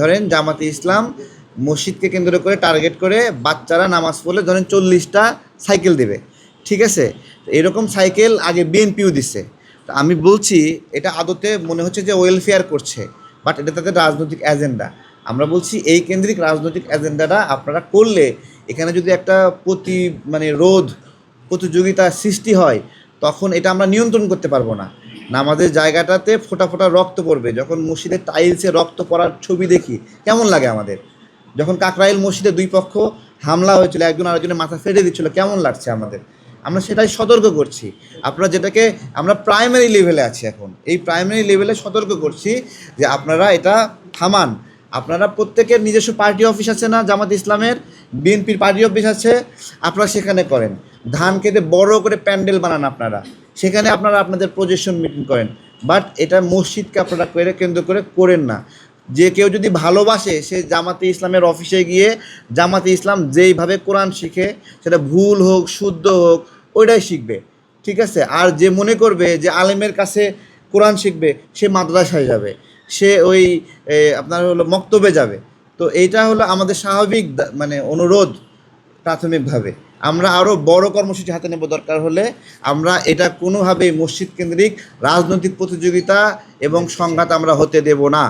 ধরেন জামাতে ইসলাম মসজিদকে কেন্দ্র করে টার্গেট করে বাচ্চারা নামাজ পড়লে ধরেন 40টা সাইকেল দেবে, ঠিক আছে? এরকম সাইকেল আগে বিএনপিও দিচ্ছে। তো আমি বলছি এটা আদতে মনে হচ্ছে যে ওয়েলফেয়ার করছে, বাট এটা তাদের রাজনৈতিক এজেন্ডা। আমরা বলছি এই কেন্দ্রিক রাজনৈতিক এজেন্ডাটা আপনারা করলে এখানে যদি একটা রোধ প্রতিযোগিতা সৃষ্টি হয়, তখন এটা আমরা নিয়ন্ত্রণ করতে পারবো না। নামাজের জায়গাটাতে ফোঁটা ফোঁটা রক্ত পড়বে। যখন মসজিদের টাইলসে রক্ত পড়ার ছবি দেখি কেমন লাগে আমাদের? যখন কাকরাইল মসজিদে দুই পক্ষ হামলা হয়েছিল, একজন আরেকজনের মাথা ফেটে দিচ্ছিল, কেমন লাগছে আমাদের? আমরা সেটাই সতর্ক করছি। আপনারা যেটাকে আমরা প্রাইমারি লেভেলে আছি এখন, এই প্রাইমারি লেভেলে সতর্ক করছি যে আপনারা এটা থামান। আপনারা প্রত্যেকের নিজস্ব পার্টি অফিস আছে না, জামাত ইসলামের বিএনপির পার্টি অফিস আছে, আপনারা সেখানে করেন। ধান খেতে বড় করে প্যান্ডেল বানান আপনারা, সেখানে আপনারা আপনাদের প্রজেকশন মিটিং করেন। বাট এটা মসজিদকে আপনারা কেন্দ্র করে করেন না। যে কেউ যদি ভালোবাসে সে জামাতে ইসলামের অফিসে গিয়ে জামাতে ইসলাম যেইভাবে কোরআন শিখে, সেটা ভুল হোক শুদ্ধ হোক, ওইটাই শিখবে, ঠিক আছে? আর যে মনে করবে যে আলেমের কাছে কোরআন শিখবে, সে মাদ্রাসায় যাবে, সে ওই আপনার হলো মক্তবে যাবে। তো এইটা হলো আমাদের স্বাভাবিক অনুরোধ। প্রাথমিকভাবে আমরা আরও বড় কর্মসূচি হাতে নেব দরকার হলে। আমরা এটা কোনোভাবেই মসজিদ কেন্দ্রিক রাজনৈতিক প্রতিযোগিতা এবং সংঘাত আমরা হতে দেব না।